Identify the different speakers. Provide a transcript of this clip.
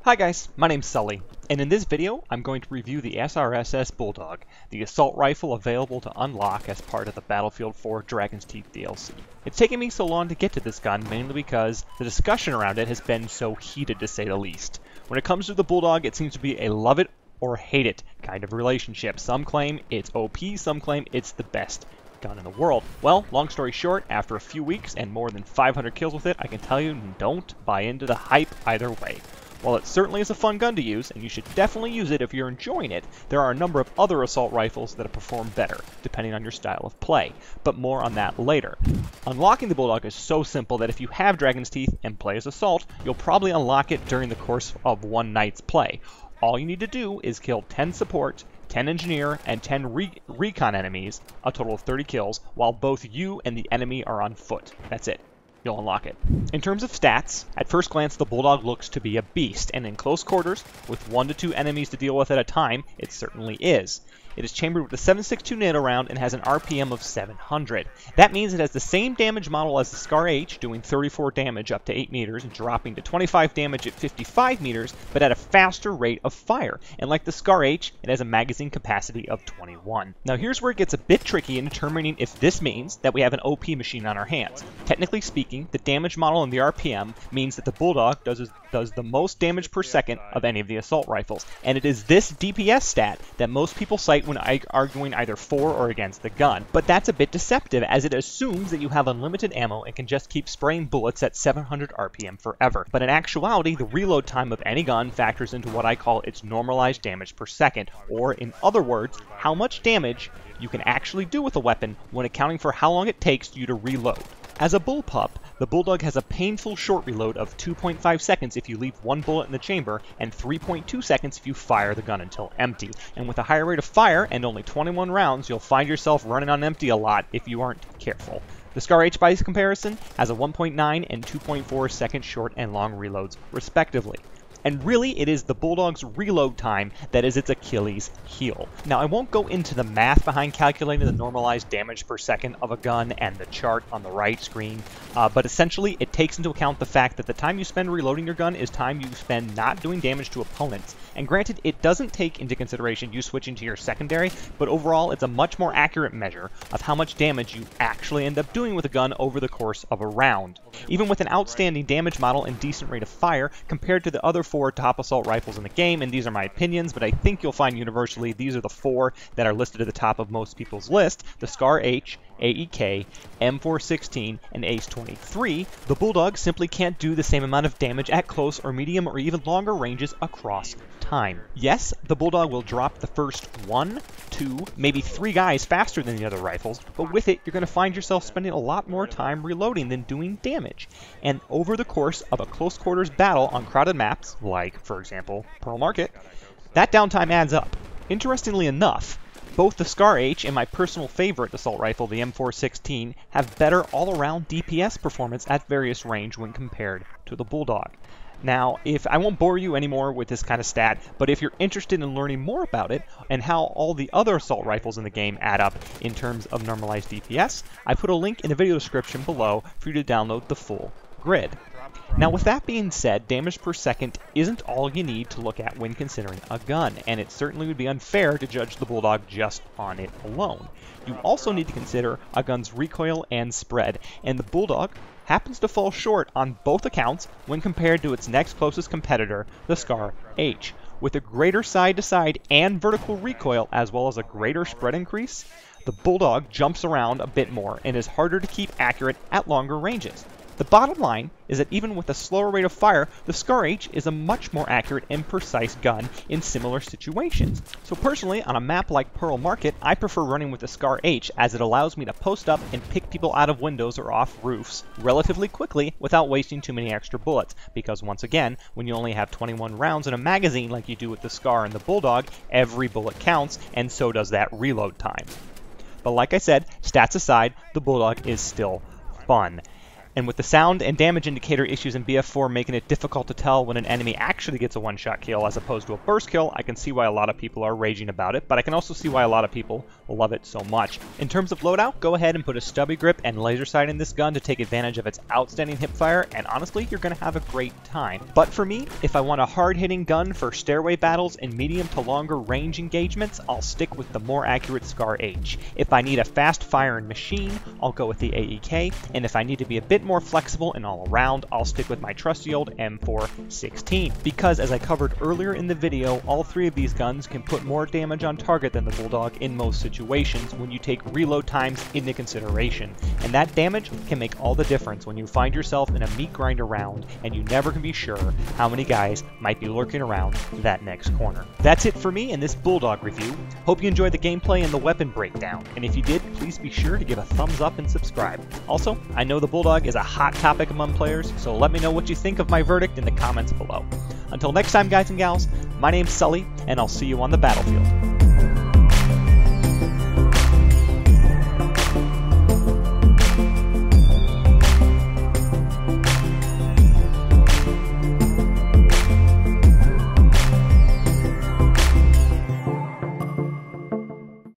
Speaker 1: Hi guys, my name's Sully, and in this video I'm going to review the SRSS Bulldog, the assault rifle available to unlock as part of the Battlefield 4 Dragon's Teeth DLC. It's taken me so long to get to this gun mainly because the discussion around it has been so heated to say the least. When it comes to the Bulldog, it seems to be a love it or hate it kind of relationship. Some claim it's OP, some claim it's the best gun in the world. Well, long story short, after a few weeks and more than 500 kills with it, I can tell you don't buy into the hype either way. While it certainly is a fun gun to use, and you should definitely use it if you're enjoying it, there are a number of other assault rifles that perform better, depending on your style of play, but more on that later. Unlocking the Bulldog is so simple that if you have Dragon's Teeth and play as Assault, you'll probably unlock it during the course of one night's play. All you need to do is kill 10 support, 10 engineer, and 10 recon enemies, a total of 30 kills, while both you and the enemy are on foot. That's it. You'll unlock it. In terms of stats, at first glance the Bulldog looks to be a beast, and in close quarters, with 1 to 2 enemies to deal with at a time, it certainly is. It is chambered with a 7.62 nano round and has an RPM of 700. That means it has the same damage model as the Scar H, doing 34 damage up to 8 meters and dropping to 25 damage at 55 meters, but at a faster rate of fire. And like the Scar H, it has a magazine capacity of 21. Now here's where it gets a bit tricky in determining if this means that we have an OP machine on our hands. Technically speaking, the damage model and the RPM means that the Bulldog does the most damage per second of any of the assault rifles. And it is this DPS stat that most people cite when arguing either for or against the gun. But that's a bit deceptive, as it assumes that you have unlimited ammo and can just keep spraying bullets at 700 RPM forever. But in actuality, the reload time of any gun factors into what I call its normalized damage per second, or in other words, how much damage you can actually do with a weapon when accounting for how long it takes you to reload. As a bullpup, the Bulldog has a painful short reload of 2.5 seconds if you leave one bullet in the chamber, and 3.2 seconds if you fire the gun until empty. And with a higher rate of fire and only 21 rounds, you'll find yourself running on empty a lot if you aren't careful. The Scar H by comparison has a 1.9 and 2.4 second short and long reloads, respectively. And really, it is the Bulldog's reload time that is its Achilles heel. Now, I won't go into the math behind calculating the normalized damage per second of a gun and the chart on the right screen, but essentially, it takes into account the fact that the time you spend reloading your gun is time you spend not doing damage to opponents. And granted, it doesn't take into consideration you switching to your secondary, but overall, it's a much more accurate measure of how much damage you actually end up doing with a gun over the course of a round. Even with an outstanding damage model and decent rate of fire, compared to the other 4 top assault rifles in the game, and these are my opinions, but I think you'll find universally these are the 4 that are listed at the top of most people's list: the Scar H, AEK, M416, and ACE-23, the Bulldog simply can't do the same amount of damage at close or medium or even longer ranges across time. Yes, the Bulldog will drop the first 1, 2, maybe 3 guys faster than the other rifles, but with it, you're going to find yourself spending a lot more time reloading than doing damage. And over the course of a close quarters battle on crowded maps, like, for example, Pearl Market, that downtime adds up. Interestingly enough, both the Scar H and my personal favorite assault rifle, the M416, have better all-around DPS performance at various range when compared to the Bulldog. Now, I won't bore you anymore with this kind of stat, but if you're interested in learning more about it and how all the other assault rifles in the game add up in terms of normalized DPS, I put a link in the video description below for you to download the full grid. Now, with that being said, damage per second isn't all you need to look at when considering a gun, and it certainly would be unfair to judge the Bulldog just on it alone. You also need to consider a gun's recoil and spread, and the Bulldog happens to fall short on both accounts when compared to its next closest competitor, the Scar H. With a greater side-to-side and vertical recoil, as well as a greater spread increase, the Bulldog jumps around a bit more and is harder to keep accurate at longer ranges. The bottom line is that even with a slower rate of fire, the Scar H is a much more accurate and precise gun in similar situations. So personally, on a map like Pearl Market, I prefer running with the Scar H, as it allows me to post up and pick people out of windows or off roofs relatively quickly without wasting too many extra bullets, because once again, when you only have 21 rounds in a magazine like you do with the Scar and the Bulldog, every bullet counts, and so does that reload time. But like I said, stats aside, the Bulldog is still fun. And with the sound and damage indicator issues in BF4 making it difficult to tell when an enemy actually gets a one-shot kill as opposed to a burst kill, I can see why a lot of people are raging about it, but I can also see why a lot of people love it so much. In terms of loadout, go ahead and put a stubby grip and laser sight in this gun to take advantage of its outstanding hipfire, and honestly, you're going to have a great time. But for me, if I want a hard-hitting gun for stairway battles and medium to longer range engagements, I'll stick with the more accurate Scar H. If I need a fast-firing machine, I'll go with the AEK, and if I need to be a bit more flexible and all around, I'll stick with my trusty old M416. Because as I covered earlier in the video, all three of these guns can put more damage on target than the Bulldog in most situations when you take reload times into consideration. And that damage can make all the difference when you find yourself in a meat grinder round and you never can be sure how many guys might be lurking around that next corner. That's it for me in this Bulldog review. Hope you enjoyed the gameplay and the weapon breakdown, and if you did, please be sure to give a thumbs up and subscribe. Also, I know the Bulldog is a hot topic among players, so let me know what you think of my verdict in the comments below. Until next time, guys and gals, my name's Sully, and I'll see you on the battlefield.